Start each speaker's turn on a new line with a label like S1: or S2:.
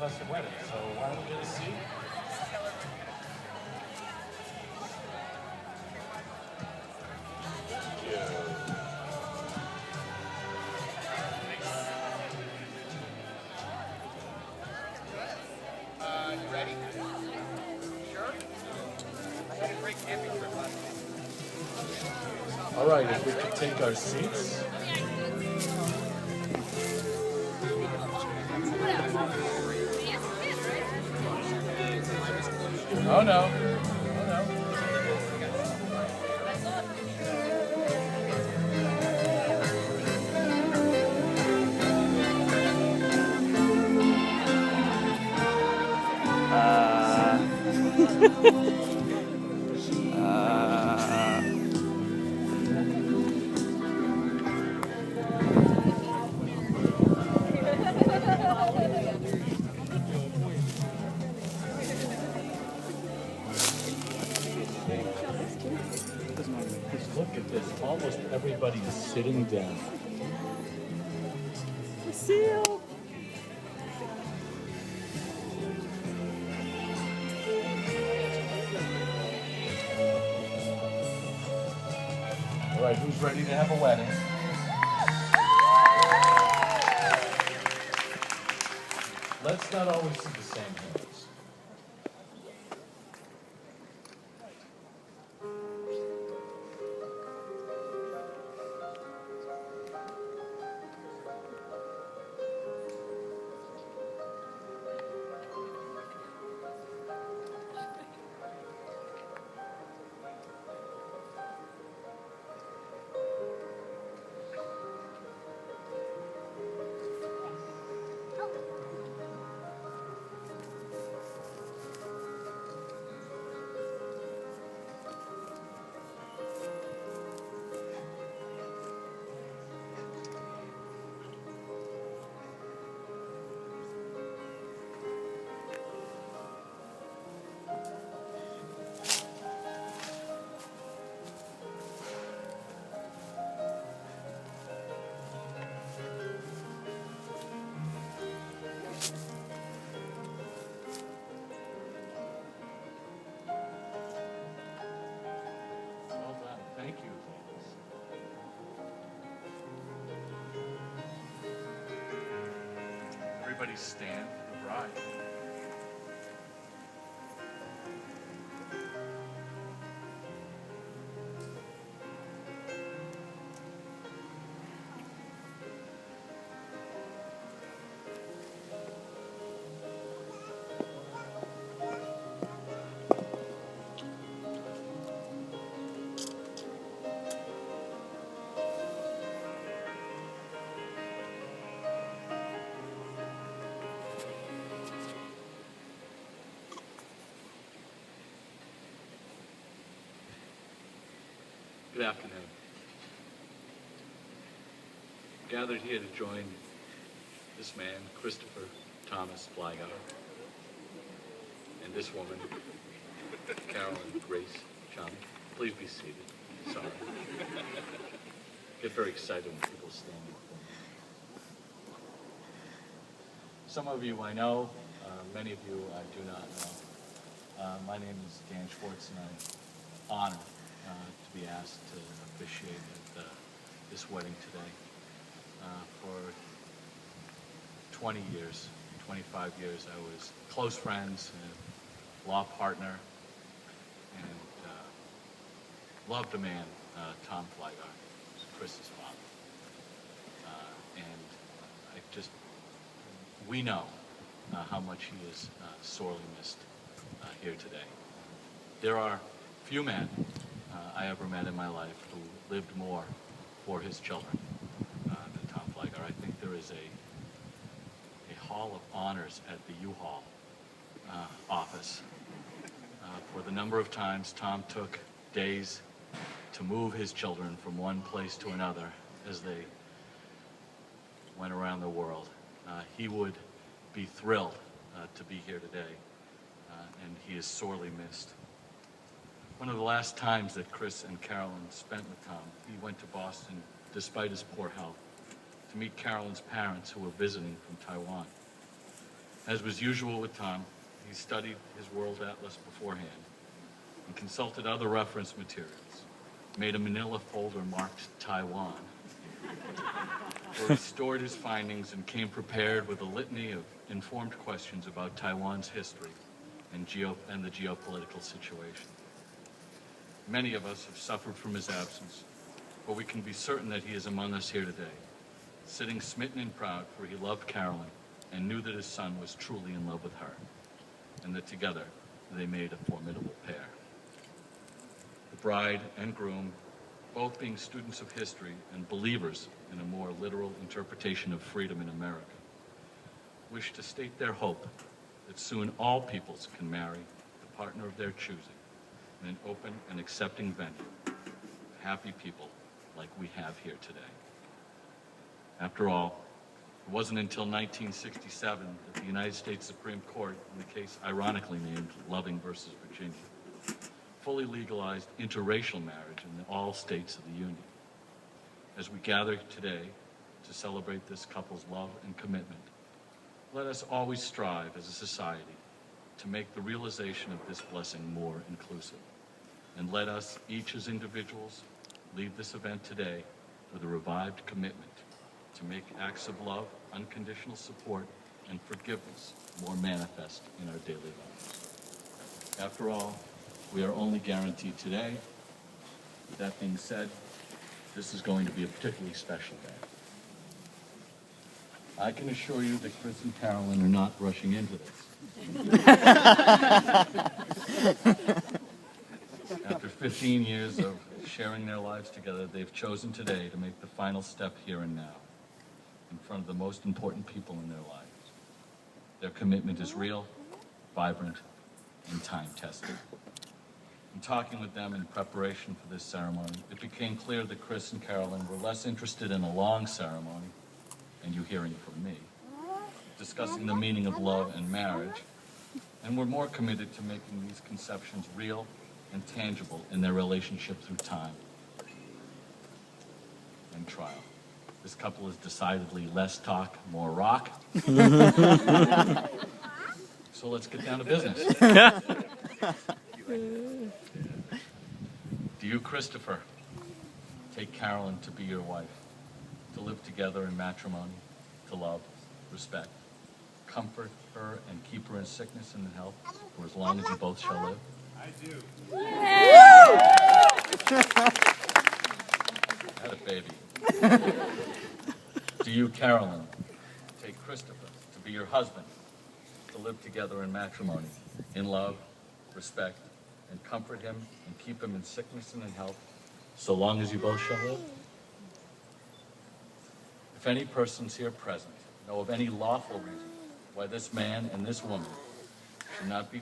S1: have us a wedding, so why don't we get a seat?
S2: You ready? Sure? I had a great camping trip last week.
S1: All right, if we could take our seats. Oh no. Oh no. Look at this. Almost everybody is sitting down.
S3: Seal.
S1: All right, who's ready to have a wedding? Let's not always see the same hands. Well done. Thank you. Everybody stand for the bride. Good afternoon. Gathered here to join this man, Christopher Thomas Flygar, and this woman, Carolyn Grace Chung. Please be seated. Sorry. Get very excited when people stand before me. Some of you I know, many of you I do not know. My name is Dan Schwartz, and I'm honored to be asked to officiate at this wedding today. For 20 years, 25 years, I was close friends and law partner, and loved a man, Tom Flygar, Chris's father. We know how much he is sorely missed here today. There are few men I ever met in my life who lived more for his children than Tom Flygar. I think there is a hall of honors at the U-Haul office for the number of times Tom took days to move his children from one place to another as they went around the world. He would be thrilled to be here today, and he is sorely missed. One of the last times that Chris and Carolyn spent with Tom, he went to Boston, despite his poor health, to meet Carolyn's parents who were visiting from Taiwan. As was usual with Tom, he studied his world atlas beforehand and consulted other reference materials, made a manila folder marked Taiwan, where he stored his findings and came prepared with a litany of informed questions about Taiwan's history and the geopolitical situation. Many of us have suffered from his absence, but we can be certain that he is among us here today, sitting smitten and proud, for he loved Carolyn and knew that his son was truly in love with her, and that together they made a formidable pair. The bride and groom, both being students of history and believers in a more literal interpretation of freedom in America, wish to state their hope that soon all peoples can marry the partner of their choosing in an open and accepting venue of happy people like we have here today. After all, it wasn't until 1967 that the United States Supreme Court, in the case ironically named Loving versus Virginia, fully legalized interracial marriage in all states of the Union. As we gather today to celebrate this couple's love and commitment, let us always strive as a society to make the realization of this blessing more inclusive. And let us, each as individuals, leave this event today with a revived commitment to make acts of love, unconditional support, and forgiveness more manifest in our daily lives. After all, we are only guaranteed today. With that being said, this is going to be a particularly special day. I can assure you that Chris and Carolyn are not rushing into this. After 15 years of sharing their lives together, they've chosen today to make the final step here and now, in front of the most important people in their lives. Their commitment is real, vibrant, and time-tested. In talking with them in preparation for this ceremony, it became clear that Chris and Carolyn were less interested in a long ceremony, and you hearing from me, discussing the meaning of love and marriage, and were more committed to making these conceptions real and tangible in their relationship through time and trial. This couple is decidedly less talk, more rock. So let's get down to business. Do you, Christopher, take Carolyn to be your wife, to live together in matrimony, to love, respect, comfort her, and keep her in sickness and in health for as long as you both shall live?
S2: I do.
S1: Had a baby. Do you, Carolyn, take Christopher to be your husband, to live together in matrimony, in love, respect, and comfort him and keep him in sickness and in health, so long as you both shall live? If any persons here present know of any lawful reason why this man and this woman should not be